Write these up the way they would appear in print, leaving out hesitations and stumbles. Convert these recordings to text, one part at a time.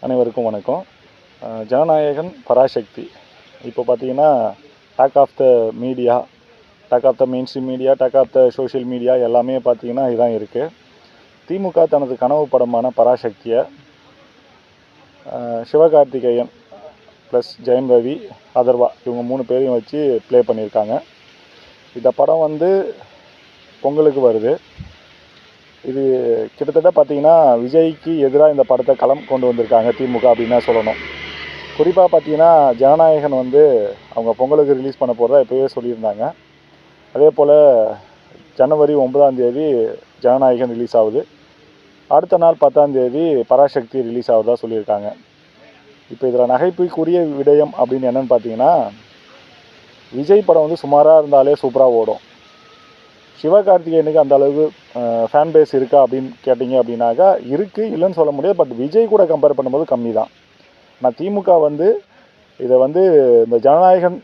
அனைவருக்கும் வணக்கம். ஜனநாயகன், பராசக்தி இப்போ பார்த்தீங்கன்னா talk of the media, talk of the mainstream media, talk of the social media எல்லாமே பார்த்தீங்கன்னா இதுதான் இருக்குது. திமுக தனது கனவு படமான பராசக்தியை சிவகார்த்திகேயன் ப்ளஸ் ஜெயம் ரவி, அதர்வா இவங்க 3 பேரையும் வச்சு ப்ளே பண்ணியிருக்காங்க. இந்த படம் வந்து பொங்கலுக்கு வருது. இது கிட்டத்தட்ட பார்த்தீங்கன்னா விஜய்க்கு எதிராக இந்த படத்தை களம் கொண்டு வந்திருக்காங்க திமுக அப்படின்னு தான் சொல்லணும். குறிப்பாக பார்த்தீங்கன்னா ஜனநாயகன் வந்து அவங்க பொங்கலுக்கு ரிலீஸ் பண்ண போகிறதா இப்போவே சொல்லியிருந்தாங்க. அதே போல் ஜனவரி 9ஆம் தேதி ஜனநாயகன் ரிலீஸ் ஆகுது. அடுத்த நாள் 10ஆம் தேதி பராசக்தி ரிலீஸ் ஆகுதா சொல்லியிருக்காங்க. இப்போ இதில் நகைப்புக்குரிய விடயம் அப்படின்னு என்னென்னு பார்த்தீங்கன்னா, விஜய் படம் வந்து சுமாராக இருந்தாலே சூப்பராக ஓடும். சிவகார்த்திகேயனுக்கு அந்த அளவுக்கு ஃபேன் பேஸ் இருக்கா அப்படின்னு கேட்டிங்க அப்படின்னாக்கா இருக்குது, இல்லைன்னு சொல்ல முடியாது. பட் விஜய் கூட கம்பேர் பண்ணும்போது கம்மி தான். ஆனால் திமுக வந்து இதை வந்து இந்த ஜனநாயகன்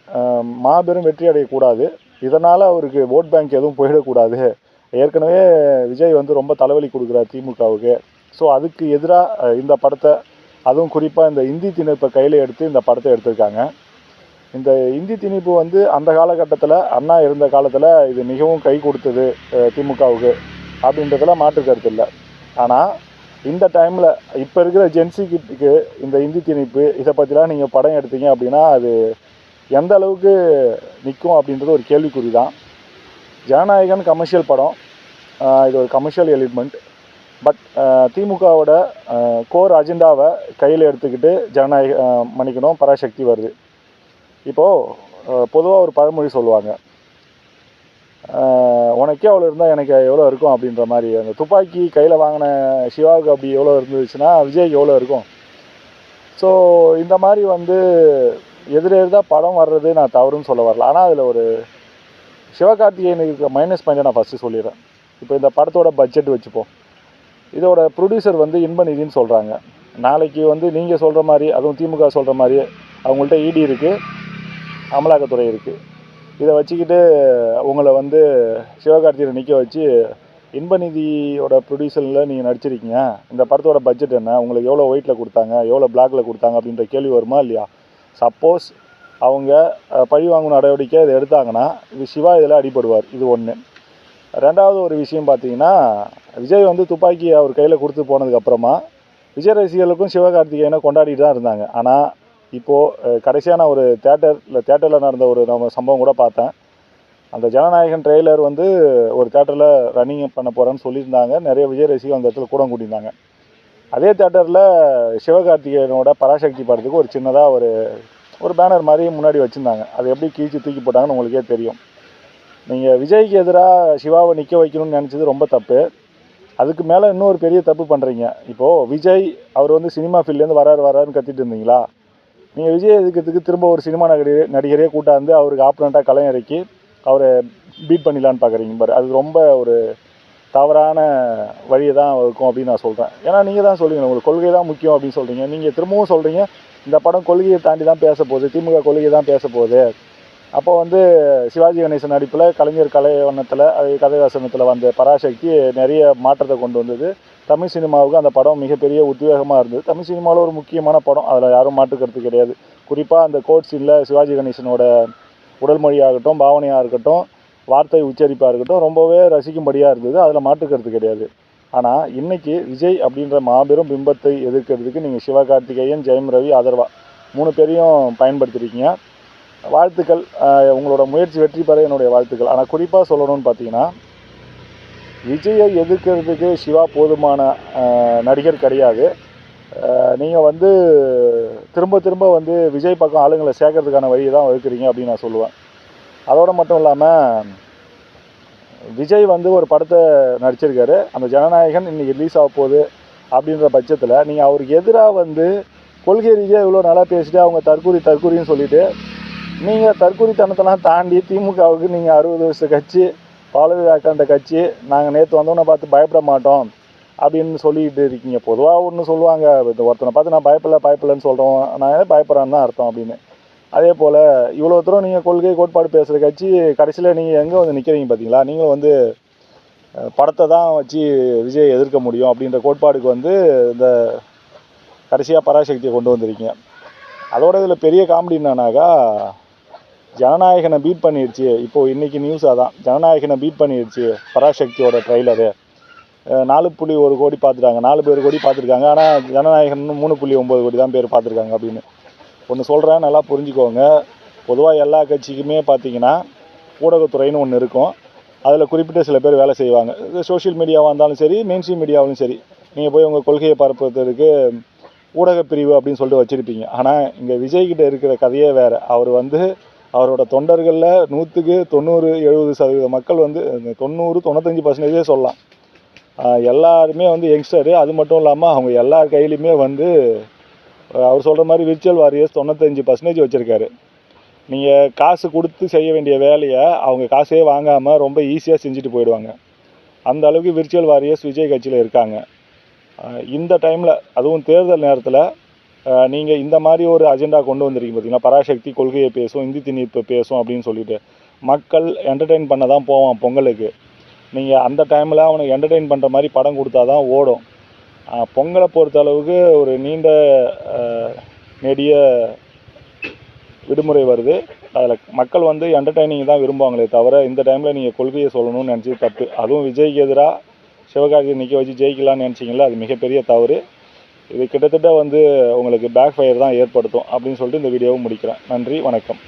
மாபெரும் வெற்றி அடையக்கூடாது, இதனால் அவருக்கு ஓட் பேங்க் எதுவும் போயிடக்கூடாது. ஏற்கனவே விஜய் வந்து ரொம்ப தலைவலி கொடுக்குறார் திமுகவுக்கு. ஸோ அதுக்கு எதிராக இந்த படத்தை, அதுவும் குறிப்பாக இந்த இந்தி திணிப்பை கையில் எடுத்து இந்த படத்தை எடுத்திருக்காங்க. இந்த இந்தி திணிப்பு வந்து அந்த காலகட்டத்தில் அண்ணா இருந்த காலத்தில் இது மிகவும் கை கொடுத்தது திமுகவுக்கு அப்படின்றதுல மாற்று கருத்து இல்லை. ஆனால் இந்த டைமில் இப்போ இருக்கிற ஜென்சிக்கு இந்த இந்தி திணிப்பு இதை பற்றிலாம் நீங்கள் படம் எடுத்தீங்க அப்படின்னா அது எந்த அளவுக்கு நிற்கும் அப்படின்றது ஒரு கேள்விக்குறி தான். ஜனநாயகன் கமர்ஷியல் படம், இது ஒரு கமர்ஷியல் எலிமெண்ட். பட் திமுகவோட கோர் அஜெண்டாவை கையில் எடுத்துக்கிட்டு மன்னிக்கணும் பராசக்தி வருது. இப்போது பொதுவாக ஒரு பழமொழி சொல்லுவாங்க, உனக்கே அவ்வளோ இருந்தால் எனக்கு எவ்வளோ இருக்கும் அப்படின்ற மாதிரி. அந்த துப்பாக்கி கையில் வாங்கின சிவாவுக்கு அப்படி எவ்வளோ இருந்துச்சுன்னா விஜய்க்கு எவ்வளோ இருக்கும். ஸோ இந்த மாதிரி வந்து எதிரெதிராக படம் வர்றது நான் தவறுன்னு சொல்ல வரல. ஆனால் அதில் ஒரு சிவகார்த்திகேயனுக்கு இருக்கிற மைனஸ் பாயிண்ட்டை நான் ஃபஸ்ட்டு சொல்லிடுறேன். இப்போ இந்த படத்தோட பட்ஜெட் வச்சுப்போம். இதோட ப்ரொடியூசர் வந்து இன்பநிதின்னு சொல்கிறாங்க. நாளைக்கு வந்து நீங்கள் சொல்கிற மாதிரி, அதுவும் திமுக சொல்கிற மாதிரி அவங்கள்ட்ட இடி இருக்குது, அமலாக்கத்துறை இருக்குது. இதை வச்சுக்கிட்டு உங்களை வந்து சிவகார்த்திகேயனை நிற்க வச்சு இன்பநிதியோட ப்ரொடியூசரில் நீங்கள் நடிச்சிருக்கீங்க, இந்த படத்தோட பட்ஜெட் என்ன, உங்களுக்கு எவ்வளோ ஒயிட்டில் கொடுத்தாங்க, எவ்வளோ பிளாக்கில் கொடுத்தாங்க அப்படின்ற கேள்வி வருமா இல்லையா? சப்போஸ் அவங்க பழி வாங்கும் நடவடிக்கை இதை எடுத்தாங்கன்னா இது சிவா இதில் அடிபடுவார். இது ஒன்று. ரெண்டாவது ஒரு விஷயம் பார்த்தீங்கன்னா, விஜய் வந்து துப்பாக்கி அவர் கையில் கொடுத்து போனதுக்கப்புறமா விஜய் ரசிகர்களுக்கும் சிவகார்த்திகேயனை கொண்டாடிட்டு தான் இருந்தாங்க. ஆனால் இப்போது கடைசியாக நான் ஒரு தேட்டரில் நடந்த ஒரு சம்பவம் கூட பார்த்தேன். அந்த ஜனநாயகன் ட்ரெய்லர் வந்து ஒரு தேட்டரில் ரன்னிங் பண்ண போகிறேன்னு சொல்லியிருந்தாங்க. நிறைய விஜய் ரசிகர்கள் அந்த இடத்துல கூட கூட்டியிருந்தாங்க. அதே தேட்டரில் சிவகார்த்திகேயனோட பராசக்தி படத்துக்கு ஒரு சின்னதாக ஒரு பேனர் மாதிரி முன்னாடி வச்சுருந்தாங்க. அது எப்படி கீழ்ச்சி தூக்கி போட்டாங்கன்னு உங்களுக்கே தெரியும். நீங்கள் விஜய்க்கு எதிராக சிவாவை நிற்க வைக்கணும்னு நினச்சது ரொம்ப தப்பு. அதுக்கு மேலே இன்னொரு பெரிய தப்பு பண்ணுறீங்க. இப்போது விஜய் அவர் வந்து சினிமா ஃபீல்ட்லேருந்து வராருன்னு கத்திட்டு இருந்தீங்களா? நீங்கள் விஜய் எதுக்கிறதுக்கு திரும்ப ஒரு சினிமா நடிகரே கூட்டாந்து அவருக்கு ஆப்பனண்ட்டாக களை இறக்கி அவரை பீட் பண்ணிடலான்னு பார்க்குறீங்க பாரு. அது ரொம்ப ஒரு தவறான வழியை தான் இருக்கும் அப்படின்னு நான் சொல்கிறேன். ஏன்னா நீங்கள் தான் சொல்லுவீங்க உங்களுக்கு கொள்கை தான் முக்கியம் அப்படின்னு சொல்கிறீங்க. நீங்கள் திரும்பவும் சொல்கிறீங்க இந்த படம் கொள்கையை தாண்டி தான் பேச போகுது, திமுக கொள்கையை தான் பேச போகுது. அப்போ வந்து சிவாஜி கணேசன் நடிப்பில் கலைஞர் கலைவண்ணத்தில் கதைவாசனத்தில் வந்த பராசக்தி நிறைய மாற்றத்தை கொண்டு வந்தது. தமிழ் சினிமாவுக்கு அந்த படம் மிகப்பெரிய உத்வேகமாக இருந்தது. தமிழ் சினிமாவில் ஒரு முக்கியமான படம், அதில் யாரும் மாற்றுக்கிறது கிடையாது. குறிப்பாக அந்த கோட் சீனில் சிவாஜி கணேசனோட உடல் மொழியாகட்டும், பாவனையாக இருக்கட்டும், வார்த்தை உச்சரிப்பாக இருக்கட்டும், ரொம்பவே ரசிக்கும்படியாக இருந்தது. அதில் மாற்றுக்கிறது கிடையாது. ஆனால் இன்றைக்கி விஜய் அப்படின்ற மாபெரும் பிம்பத்தை எதிர்க்கிறதுக்கு நீங்கள் சிவகார்த்திகேயன், ஜெயம் ரவி, அதர்வா 3 பேரையும் பயன்படுத்திருக்கீங்க. வாழ்த்துக்கள். உங்களோட முயற்சி வெற்றி பெற என்னுடைய வாழ்த்துக்கள். ஆனால் குறிப்பாக சொல்லணும்னு பார்த்தீங்கன்னா, விஜயை எதிர்க்கிறதுக்கு சிவா போதுமான நடிகர் கிடையாது. நீங்கள் வந்து திரும்ப வந்து விஜய் பக்கம் ஆளுங்களை சேர்க்கறதுக்கான வழியை தான் வகுக்கிறீங்க அப்படின்னு நான் சொல்லுவேன். அதோடு மட்டும் இல்லாமல் விஜய் வந்து ஒரு படத்தை நடிச்சிருக்காரு, அந்த ஜனநாயகன் இன்றைக்கி ரிலீஸ் ஆக போகுது அப்படின்ற பட்சத்தில் நீங்கள் அவருக்கு எதிராக வந்து கொள்கை ரீதியாக இவ்வளோ நல்லா பேசிட்டு அவங்க தற்கூரின்னு சொல்லிவிட்டு நீங்கள் தற்கூரித்தனத்தெல்லாம் தாண்டி திமுகவுக்கு நீங்கள் 60 வருஷ கட்சி, பாலவி அக்காண்ட கட்சி, நாங்கள் நேற்று வந்தோன்னே பார்த்து பயப்பட மாட்டோம் அப்படின்னு சொல்லிக்கிட்டு இருக்கீங்க. பொதுவாக ஒன்று சொல்லுவாங்க, ஒருத்தனை பார்த்து நான் பயப்படலன்னு சொல்கிறோம், நான் பயப்படுறேன்னு தான் அர்த்தம் அப்படின்னு. அதே போல் இவ்வளோ தூரம் நீங்கள் கொள்கை கோட்பாடு பேசுகிற கட்சி கடைசியில் நீங்கள் எங்கே வந்து நிற்கிறீங்க பார்த்தீங்களா? நீங்களும் வந்து படத்தை தான் வச்சு விஜய் எதிர்க்க முடியும் அப்படின்ற கோட்பாடுக்கு வந்து இந்த கடைசியாக பராசக்தியை கொண்டு வந்திருக்கீங்க. அதோட இதில் பெரிய காமெடி என்னன்னாக்கா, ஜனநாயகனை பீட் பண்ணிடுச்சு. இப்போது இன்றைக்கி நியூஸ் அதான், ஜனநாயகனை பீட் பண்ணிடுச்சு பராசக்தியோட ட்ரைலரு. 4.1 கோடி பார்த்துட்டாங்க, 4 கோடி பார்த்துருக்காங்க. ஆனால் ஜனநாயகன் 3.9 கோடி தான் பேர் பார்த்துருக்காங்க அப்படின்னு. ஒன்று சொல்கிறேன், நல்லா புரிஞ்சுக்கோங்க. பொதுவாக எல்லா கட்சிக்குமே பார்த்தீங்கன்னா ஊடகத்துறைன்னு ஒன்று இருக்கும். அதில் குறிப்பிட்ட சில பேர் வேலை செய்வாங்க. இது சோஷியல் மீடியாவாக இருந்தாலும் சரி, மெயின்ஸ்ட்ரீம் மீடியாவிலும் சரி. நீங்கள் போய் உங்கள் கொள்கையை பரப்புறதுக்கு ஊடகப் பிரிவு அப்படின்னு சொல்லிட்டு வச்சுருப்பீங்க. ஆனால் இங்கே விஜய்கிட்ட இருக்கிற கதையே வேறு. அவர் வந்து அவரோட தொண்டர்களில் 100க்கு 90-70% மக்கள் வந்து 90-95% சொல்லலாம், எல்லாருமே வந்து யங்ஸ்டரு. அது மட்டும் இல்லாமல் அவங்க எல்லார் கையிலையுமே வந்து அவர் சொல்கிற மாதிரி விர்ச்சுவல் வாரியர்ஸ் 95% வச்சுருக்காரு. நீங்கள் காசு கொடுத்து செய்ய வேண்டிய வேலையை அவங்க காசே வாங்காமல் ரொம்ப ஈஸியாக செஞ்சுட்டு போயிடுவாங்க. அந்த அளவுக்கு விர்ச்சுவல் வாரியர்ஸ் விஜய் கட்சியில் இருக்காங்க. இந்த டைமில், அதுவும் தேர்தல் நேரத்தில் நீங்கள் இந்த மாதிரி ஒரு அஜெண்டா கொண்டு வந்திருக்கீங்க பார்த்தீங்கன்னா, பராசக்தி கொள்கையை பேசும், இந்தி திணிப்பு பேசும் அப்படின்னு சொல்லிட்டு மக்கள் என்டர்டெயின் பண்ண தான் போவான் பொங்கலுக்கு. நீங்கள் அந்த டைமில் அவனுக்கு என்டர்டெயின் பண்ணுற மாதிரி படம் கொடுத்தா தான் ஓடும். பொங்கலை பொறுத்த அளவுக்கு ஒரு நீண்ட நெடிய விடுமுறை வருது. அதில் மக்கள் வந்து என்டர்டெய்னிங் தான் விரும்புவாங்களே தவிர இந்த டைமில் நீங்கள் கொள்கையை சொல்லணும்னு நினச்சி தப்பு. அதுவும் விஜய்க்கு எதிராக சிவகார்த்திகை நிற்க வச்சு ஜெயிக்கலான்னு நினச்சிங்களா, அது மிகப்பெரிய தவறு. இது கிட்டத்தட்ட வந்து உங்களுக்கு பேக் ஃபயர் தான் ஏற்படுத்தும் அப்படின்னு சொல்லிட்டு இந்த வீடியோவை முடிக்கிறேன். நன்றி, வணக்கம்.